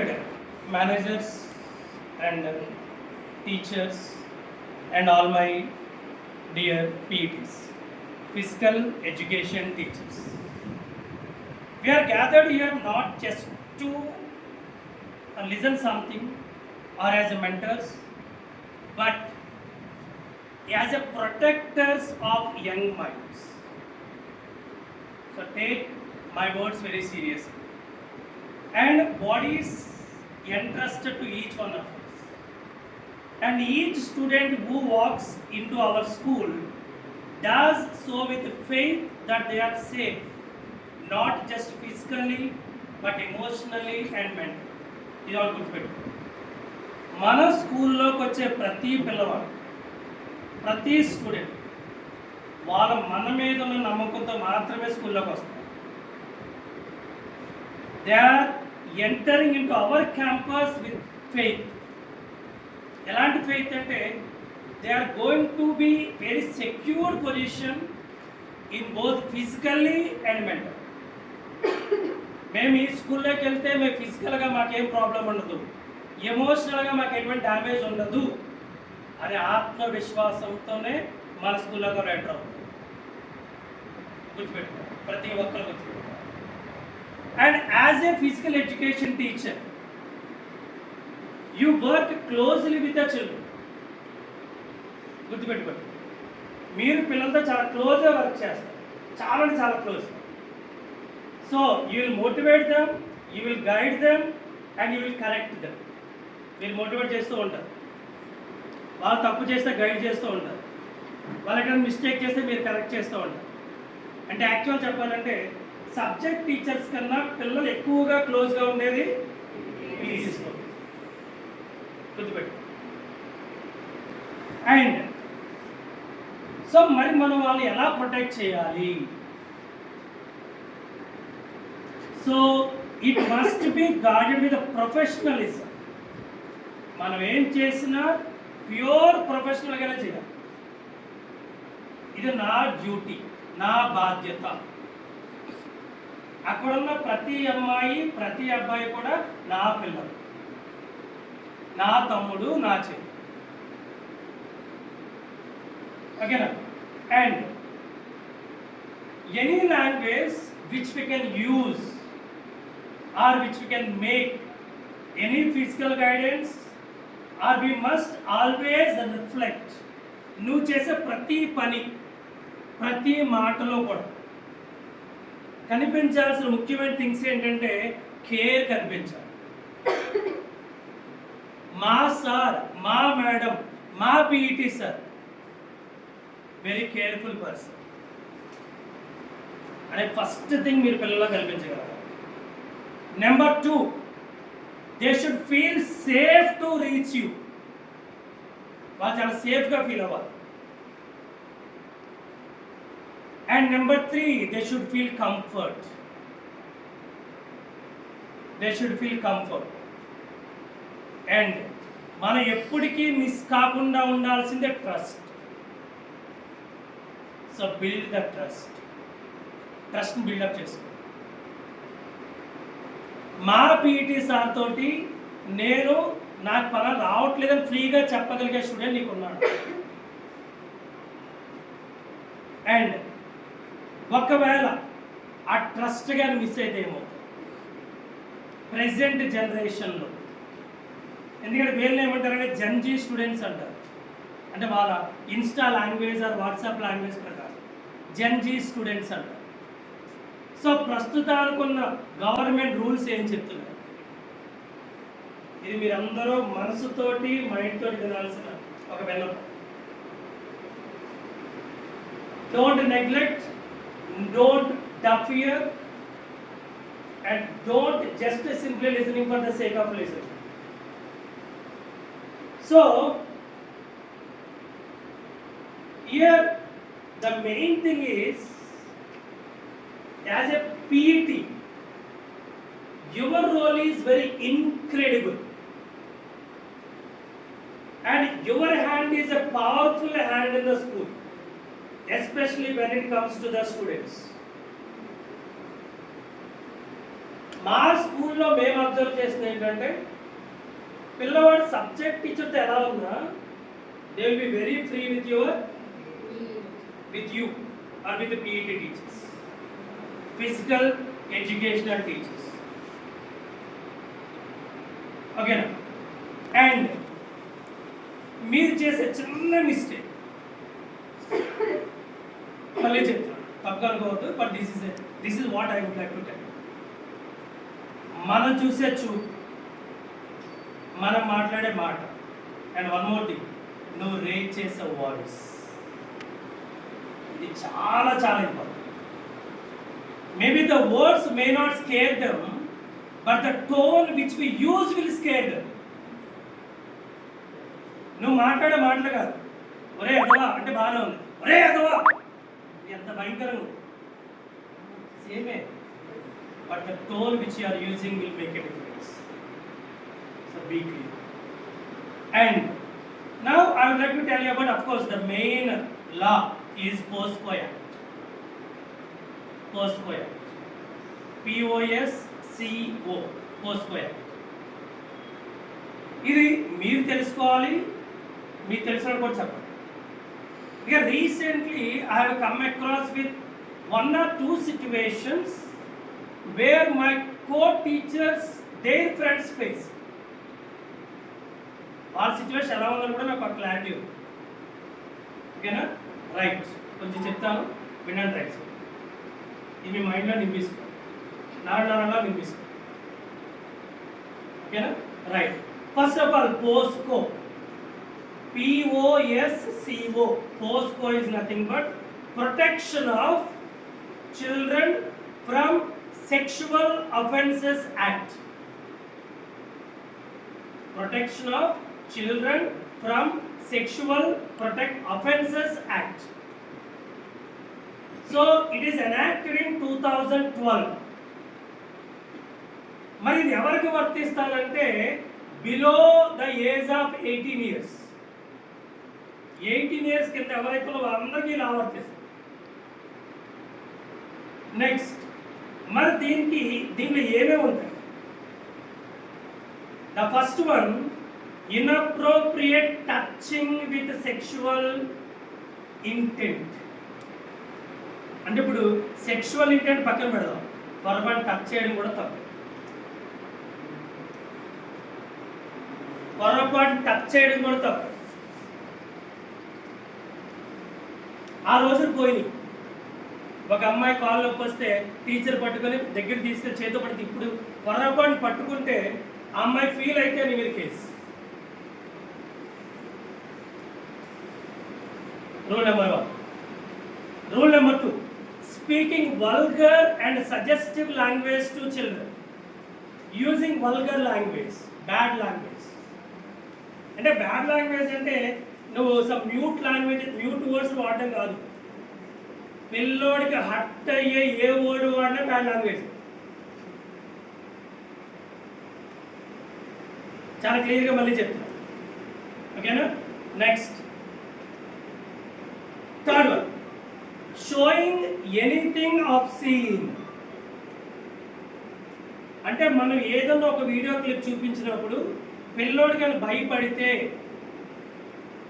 dear managers and teachers and all my dear PETs, physical education teachers. We are gathered here not just to listen something or as a mentors, but as a protectors of young minds. So take my words very seriously. And bodies entrusted to each one of us. And each student who walks into our school does so with faith that they are safe, not just physically, but emotionally and mentally. ఇది వాళ్ళు గుర్తుపెట్టు. మన స్కూల్లోకి వచ్చే ప్రతి పిల్లవాడు, ప్రతి student వాళ్ళ మన మీద ఉన్న నమ్మకంతో మాత్రమే స్కూల్లోకి వస్తారు. They are entering into our campus with faith. ఎలాంటి ఫెయిత్ అంటే they are going to be very secure position in both physically and mental. మేము ఈ స్కూల్లోకి వెళ్తే మేము ఫిజికల్గా మాకేం ప్రాబ్లం ఉండదు, ఎమోషనల్గా మాకు ఎటువంటి డ్యామేజ్ ఉండదు అనే ఆత్మవిశ్వాసంతోనే మన స్కూల్లోకి ఎంటర్ అవుతుంది. గుర్తుపెట్టుకో, ప్రతి ఒక్కరు గుర్తుపెట్టుకో. And as a physical education teacher you work closely with the children. గుర్తుపెట్టుకోండి, మీరు పిల్లలతో చాలా క్లోజ్గా వర్క్ చేస్తారు, చాలా close. So you will motivate them, you will guide them and you will correct them. మీరు మోటివేట్ చేస్తూ ఉంటారు, వాళ్ళు తప్పు చేస్తే గైడ్ చేస్తూ ఉంటారు, వాళ్ళకి మిస్టేక్ చేస్తే మీరు కరెక్ట్ చేస్తూ ఉంటారు. అంటే యాక్చువల్ చెప్పాలంటే సబ్జెక్ట్ టీచర్స్ కన్నా పిల్లలు ఎక్కువగా క్లోజ్గా ఉండేది పీఈసీస్తో. గుర్తుపెట్టు. అండ్ సో మరి మనం వాళ్ళని ఎలా ప్రొటెక్ట్ చేయాలి? So it must be guarded with professionalism. మనం ఏం చేసినా ప్యూర్ ప్రొఫెషనల్గానే చేయాలి. ఇది నా డ్యూటీ, నా బాధ్యత. అక్కడున్న ప్రతి అమ్మాయి, ప్రతి అబ్బాయి కూడా నా పిల్లలు, నా తమ్ముడు, నా చెల్లి. ఓకేనా? And any language which we can use or which we can make any physical guidance, or we must always reflect. నువ్వు చేసే ప్రతి పని, ప్రతి మాటలో కూడా కనిపించాల్సిన ముఖ్యమైన థింగ్స్ ఏంటంటే కేర్ కనిపించాలి. మా సార్, మా మేడం, మా PET sir very careful person అనే ఫస్ట్ థింగ్ మీరు పిల్లల్లో కల్పించగలరు. Number 2, they should feel safe to reach you. వాళ్ళు చాలా సేఫ్గా ఫీల్ అవ్వాలి. And number 3, they should feel comfort. They should feel comfort. అండ్ మనం ఎప్పటికీ మిస్ కాకుండా ఉండాల్సిందే ట్రస్ట్. సో బిల్డ్ ద ట్రస్ట్ని బిల్డప్ చేసుకో. మా పీఈటీ సార్ తోటి నేను నాకు పలానా రావట్లేదని ఫ్రీగా చెప్పగలిగే స్టూడెంట్ నీకు ఉన్నాడు. అండ్ ఒకవేళ ఆ ట్రస్ట్ కానీ మిస్ అయితే ఏమో ప్రెసెంట్ జనరేషన్లో, ఎందుకంటే వీళ్ళని ఏమంటారంటే జెన్జీ స్టూడెంట్స్ అంటారు. అంటే వాళ్ళ Insta language are WhatsApp language ప్రకారం జెన్జీ స్టూడెంట్స్ అంటారు. సో ప్రస్తుతానికున్న గవర్నమెంట్ రూల్స్ ఏం చెప్తున్నారు? ఇది మీరందరూ మనసుతోటి, మైండ్ తోటి వినాల్సిన ఒక విన్నపం. Don't neglect, don't deaf ear, and don't just simply listening for the sake of listening. So here the main thing is, as a PET, your role is very incredible, and your hand is a powerful hand in the school, especially when it comes to the students. మా స్కూల్లో మేము observe చేసింది ఏంటంటే పిల్లవాడు subject టీచర్తో ఎలా ఉన్నా they will be very free with you or with the PET teachers, physical educational teachers. Okay na? And మీరు చేసే చిన్న మిస్టేక్ మళ్ళీ చెప్తాను, తప్పుగా అనుకోవద్దు, but this is what I would like to tell. మనం చూసే చూపు, మనం మాట్లాడే మాట, అండ్ వన్ మోర్ థింగ్, నువ్వు రేట్ చేసే వాయిస్, ఇది చాలా చాలా important. Maybe the words may not scare them, but the tone which we use will scare them. నువ్వు మాట్లాడే మాటలు కాదు, ఒరే అదవా అంటే బాగానే ఉంది, ఒరే అదవా ఎంత భయంకరంగా ఉంది, సేమే, but the tone which you are using will make a difference. So be clear. And now I would like to tell you about, of course, the main law is POSCO Act. POSCO Act. POSCO. POSCO Act. ఇది మీరు తెలుసుకోవాలి, మీకు తెలిసిన కూడా చెప్పండి. ఇక recently I have come across with 1 or 2 situations where my co-teachers, their friends face. ఆ situation ఎలా ఉందని కూడా నాకు క్లారిటీ ఉంది. ఓకేనా? రైట్, కొంచెం చెప్తాను, వినండి. రైట్, ఇది మీ మైండ్లో నింపిసుకో, నారాయణలో నింపిసుకో. ఓకేనా? Right, first of all POSCO, POSCO. POSCO is nothing but Protection of Children from Sexual Offences Act. Protection of Children from Sexual Offences Act. So it is enacted in 2012. మరి ఇది ఎవరికి వర్తిస్తానంటే below the age of 18 years. 18 years కింద ఎవరైతే వాళ్ళందరికీ ఇలా వర్తిస్తుంది. Next, మరి దీంట్లో ఏమేమి ఉంటాయి? The first one, inappropriate touching with sexual intent. అంటే ఇప్పుడు సెక్షువల్ ఇంటెంట్ పక్కన పెడదాం, పొరపాటు టచ్ చేయడం కూడా తప్పు. పొరపాటు టచ్ చేయడం కూడా తప్పు. ఆ రోజులు పోయినాయి. ఒక అమ్మాయి కాల్ నొప్పి వస్తే టీచర్ పట్టుకొని దగ్గర తీసుకెళ్ళి చేతితో పడితే, ఇప్పుడు పొరపాటు పట్టుకుంటే ఆ అమ్మాయి ఫీల్ అయితే నీ మీద case. Rule number 1. Rule number 2, speaking vulgar and suggestive language to children. Using vulgar language, bad language. అంటే బ్యాడ్ లాంగ్వేజ్ అంటే నువ్వు సమ్ మ్యూట్ వర్డ్స్ వాడడం కాదు. పిల్లోడికి హట్ అయ్యే ఏ వర్డ్ వాడినా బ్యాడ్ లాంగ్వేజ్. చాలా క్లియర్గా మళ్ళీ చెప్తున్నా. ఓకేనా? Next, third one, showing anything obscene. అంటే మనం ఏదన్నా ఒక వీడియో క్లిప్ చూపించినప్పుడు పిల్లోడు కానీ భయపడితే,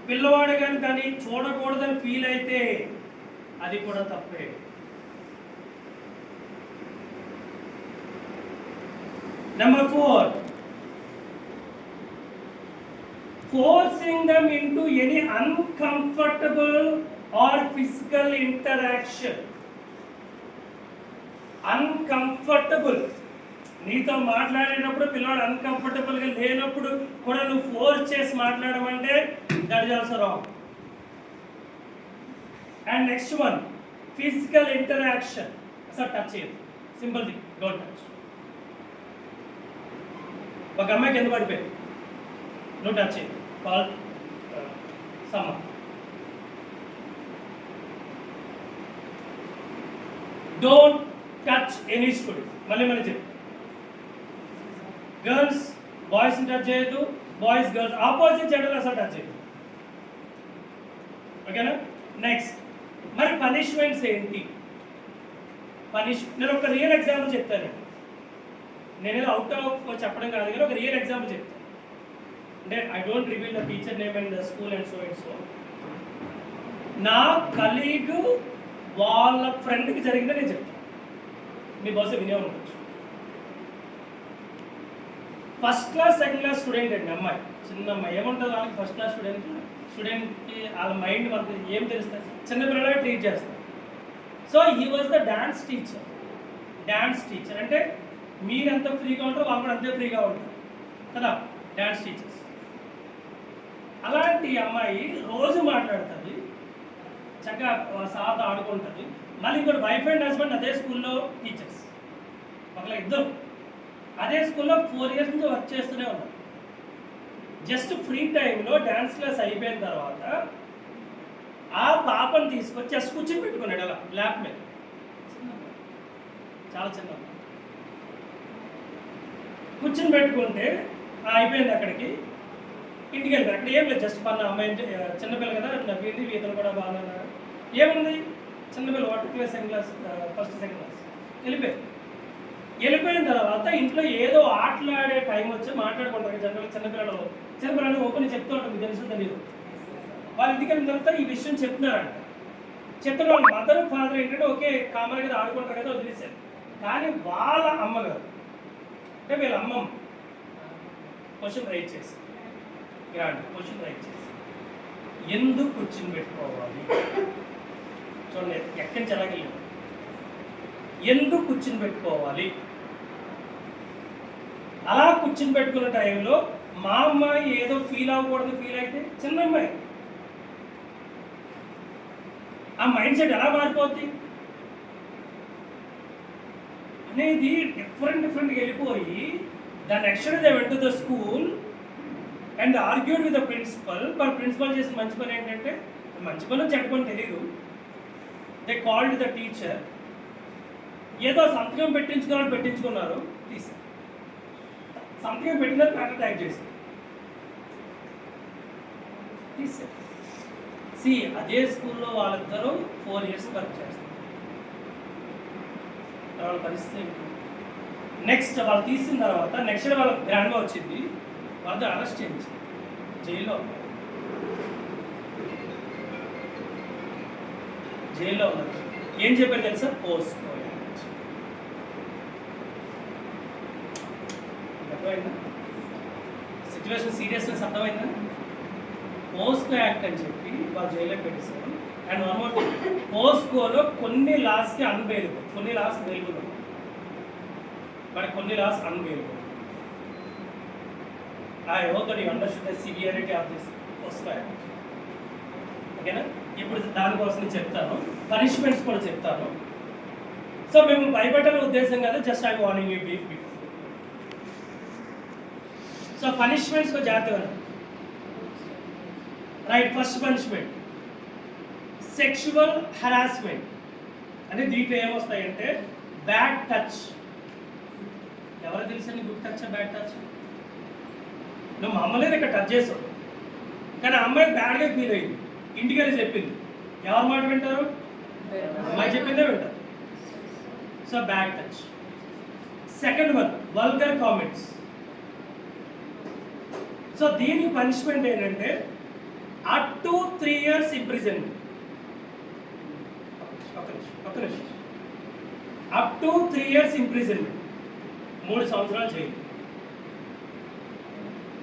పిల్లవాడు కానీ దాన్ని చూడకూడదని ఫీల్ అయితే అది కూడా తప్పే. Number 4, forcing them into any uncomfortable or physical interaction. Uncomfortable, నీతో మాట్లాడేటప్పుడు పిల్లవాడు అన్కంఫర్టబుల్గా లేనప్పుడు కూడా నువ్వు ఫోర్స్ చేసి మాట్లాడమంటే that is also wrong. And next one, physical interaction. అసలు టచ్ చేయదు, సింపుల్ థింగ్, డోంట్ టచ్. ఒక అమ్మాయి కింద పడిపోయింది, నువ్వు టచ్ చేయదు, call someone. Don't touch any student. మళ్ళీ చెప్పు, గర్ల్స్ బాయ్స్ని టచ్ చేయొద్దు, బాయ్స్ గర్ల్స్, ఆపోజిట్ జెండర్ అసలు టచ్ చేయదు. ఓకేనా? నెక్స్ట్, మరి పనిష్మెంట్స్ ఏంటి? నేను ఒక రియల్ ఎగ్జాంపుల్ చెప్తాను. నేనేదో అవుట్ ఆఫ్ చెప్పడం కాదు కానీ ఒక రియల్ ఎగ్జాంపుల్ చెప్తాను. అంటే I don't reveal the teacher name and the school and so. నా కలీగ్ వాళ్ళ ఫ్రెండ్కి జరిగిందని నేను చెప్తాను. మీ బహుశా వినే ఉండొచ్చు. First class second class student అండి, అమ్మాయి, చిన్న అమ్మాయి. ఏముంటుంది వాళ్ళకి ఫస్ట్ క్లాస్ స్టూడెంట్కి వాళ్ళ మైండ్ మనకి ఏం తెలుస్తుంది, చిన్నపిల్లలే ట్రీట్ చేస్తారు. So he was the dance teacher అంటే మీరు ఎంత ఫ్రీగా ఉంటారో వాళ్ళు కూడా అంతే ఫ్రీగా ఉంటారు కదా, డ్యాన్స్ టీచర్స్. అలాంటి అమ్మాయి రోజు మాట్లాడుతుంది, చక్కగా సార్తో ఆడుకుంటుంది. మళ్ళీ ఇంకోటి వైఫ్ అండ్ హస్బెండ్ అదే స్కూల్లో టీచర్స్, ఒకళ్ళ ఇద్దరు అదే స్కూల్లో 4 years నుంచి వర్క్ చేస్తూనే ఉన్నారు. జస్ట్ ఫ్రీ టైంలో డ్యాన్స్ క్లాస్ అయిపోయిన తర్వాత ఆ పాపను తీసుకొచ్చి జస్ట్ కూర్చొని పెట్టుకున్నాడు అలా ల్యాప్ మీద, చాలా చిన్న కూర్చొని పెట్టుకుంటే అయిపోయింది. అక్కడికి ఇంటికి వెళ్ళిపోయి అక్కడ ఏం లేదు, జస్ట్ పన్న అమ్మాయి చిన్నపిల్ల కదా నవ్వింది, ఈతలు కూడా బాగా ఏముంది, చిన్నపిల్ల water class second class first second class వెళ్ళిపోయిన తర్వాత ఇంట్లో ఏదో ఆటలాడే టైం వచ్చి మాట్లాడుకుంటారు జనరల్ చిన్నపిల్లలు ఓపెన్ చెప్తూ ఉంటారు, మీకు తెలుసు తెలియదు. వాళ్ళ ఇంటికి వెళ్ళిన తర్వాత ఈ విషయం చెప్తున్నారంట. చెప్తున్న వాళ్ళ మదర్ ఫాదర్ ఏంటంటే ఓకే కామన్ కదా ఆడుకుంటారు కదా వదిలేశారు. కానీ వాళ్ళ అమ్మగారు అంటే వీళ్ళ అమ్మమ్మ క్వశ్చన్ రైట్ చేసి ఎందుకు కూర్చుని పెట్టుకోవాలి, చూడండి ఎక్కడి నుంచి ఎలాగెళ్ళి ఎందుకు కూర్చుని పెట్టుకోవాలి. అలా కూర్చుని పెట్టుకున్న టైంలో మా అమ్మాయి ఏదో ఫీల్ అవ్వకూడదు, ఫీల్ అయితే చిన్న అమ్మాయి ఆ మైండ్ సెట్ ఎలా మారిపోద్ది అనేది డిఫరెంట్గా వెళ్ళిపోయి the next day they went to the school and argued with the principal. మరి ప్రిన్సిపల్ చేసిన మంచి పని ఏంటంటే, మంచి పని చెడ్డ పని తెలీదు, దే కాల్డ్ ద టీచర్. ఏదో సంతకం పెట్టించుకున్నారు తీసి సంతకం పెట్టిన పేపర్ టైప్ చేసి తీసారు. అదే స్కూల్లో వాళ్ళిద్దరూ 4 years వర్క్ చేస్తారు. వాళ్ళ పరిస్థితి నెక్స్ట్ వాళ్ళు తీసిన తర్వాత నెక్స్ట్ డే వాళ్ళ గ్రాండ్గా వచ్చింది, వాళ్ళతో అరెస్ట్ చేయించి జైల్లో ఉన్నారు. ఏం చెప్పారు తెలుసా, పోస్కో. అర్థమైందా సిచ్యువేషన్ సీరియస్నెస్? అర్థమైందా? పోస్కో యాక్ట్ అని చెప్పి వాళ్ళు జైల్లో పెట్టేశారు. అండ్ వన్ మోర్ థింగ్, పోస్కోలో కొన్ని లాస్కి అన్బెయిలబుల్, కొన్ని లాస్ బెయిలబుల్, బట్ కొన్ని loss అన్బెయిలబుల్. I hope that you understood the severity of this POSCO Act. ఓకేనా? ఇప్పుడు దానికోసం చెప్తాను, పనిష్మెంట్స్ కూడా చెప్తాను. సో మేము భయపెట్టాల ఉద్దేశం కదా, just I warning you before. So punishments को జాగ్రత్తగా right. First punishment sexual harassment. అంటే దీంట్లో ఏమొస్తాయంటే బ్యాడ్ టచ్. ఎవరు తెలుసండి గుడ్ టచ్ బ్యాడ్ టచ్? నువ్వు మామూలుగా ఇక్కడ టచ్ చేసావు, కానీ అమ్మాయి బ్యాడ్గా ఫీల్ అయింది, ఇంటికి వెళ్ళి చెప్పింది. ఎవరు మాట వింటారు? అమ్మాయి చెప్పిందే వింటారు. So bad touch. Second one vulgar comments. So దీని పనిష్మెంట్ ఏంటంటే up to 3 years imprisonment. Up to 3 years imprisonment, 3 సంవత్సరాలు jail.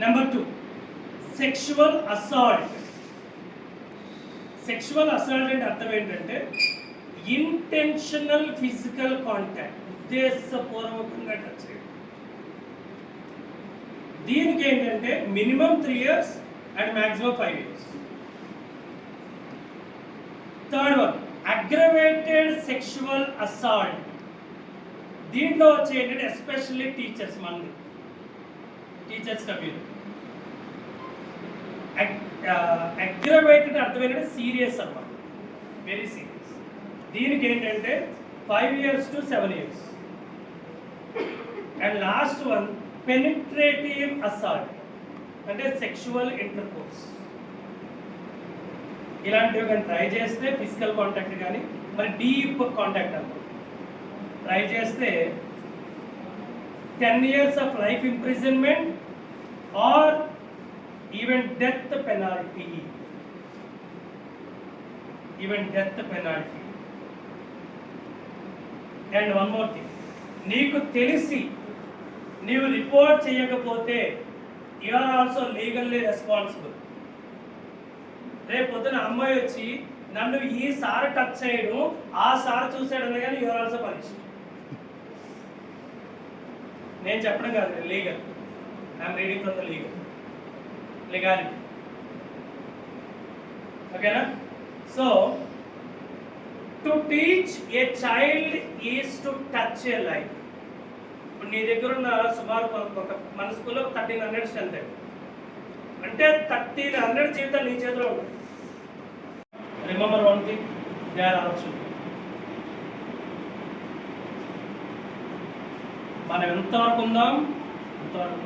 Number 2 sexual assault. Sexual assault అంటే అర్థం ఏంటంటే ఇంటెన్షనల్ ఫిజికల్ కాంటాక్ట్, ఉద్దేశపూర్వకంగా టచ్ చేయడం. దీనికి ఏంటంటే minimum 3 years and maximum 5 years. Third one aggravated sexual assault. దీంట్లో వచ్చే ఏంటంటే ఎస్పెషల్లీ టీచర్స్, మంది టీచర్స్ కమ్యూనిటీ. అగ్రవేటెడ్ అర్థం ఏంటంటే సీరియస్ అన్నమాట, వెరీ సీరియస్. దీనికి ఏంటంటే 5 years to 7 years. And last one penetrative assault, అంటే సెక్షువల్ ఇంటర్కోర్స్. ఇలాంటివి కానీ ట్రై చేస్తే ఫిజికల్ కాంటాక్ట్ కానీ మరి డీప్ కాంటాక్ట్ అనుకో ట్రై చేస్తే 10 years of life imprisonment or even death penalty. Even death penalty. And one more thing, నీకు తెలిసి నీవు రిపోర్ట్ చేయకపోతే you are also legally responsible. రేపు పొద్దున అమ్మాయి వచ్చి నన్ను ఈ సార్ టచ్ చేయడం ఆ సార్ చూసాడని కానీ యు ఆర్ ఆల్సో పనిష్డ్. నేను చెప్పడం కాదు, legal. I'm reading from the legality. ఓకేనా? So to teach a child is to touch a life. ఇప్పుడు నీ దగ్గర ఉన్న సుమారు మన స్కూల్లో 1300 స్ట్రెంత్ అంటే 1300 జీవితాలు నీ చేతిలో ఉంటాయి. Remember one thing, they are our children. మనం ఎంతవరకు ఉందాం అంతవరకు.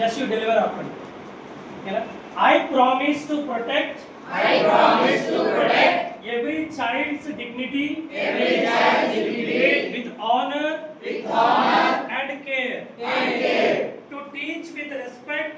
జస్ట్ యూ డెలివర్ ఆపండి. ఓకేనా? I promise to protect every child's dignity with honor and care, to teach with respect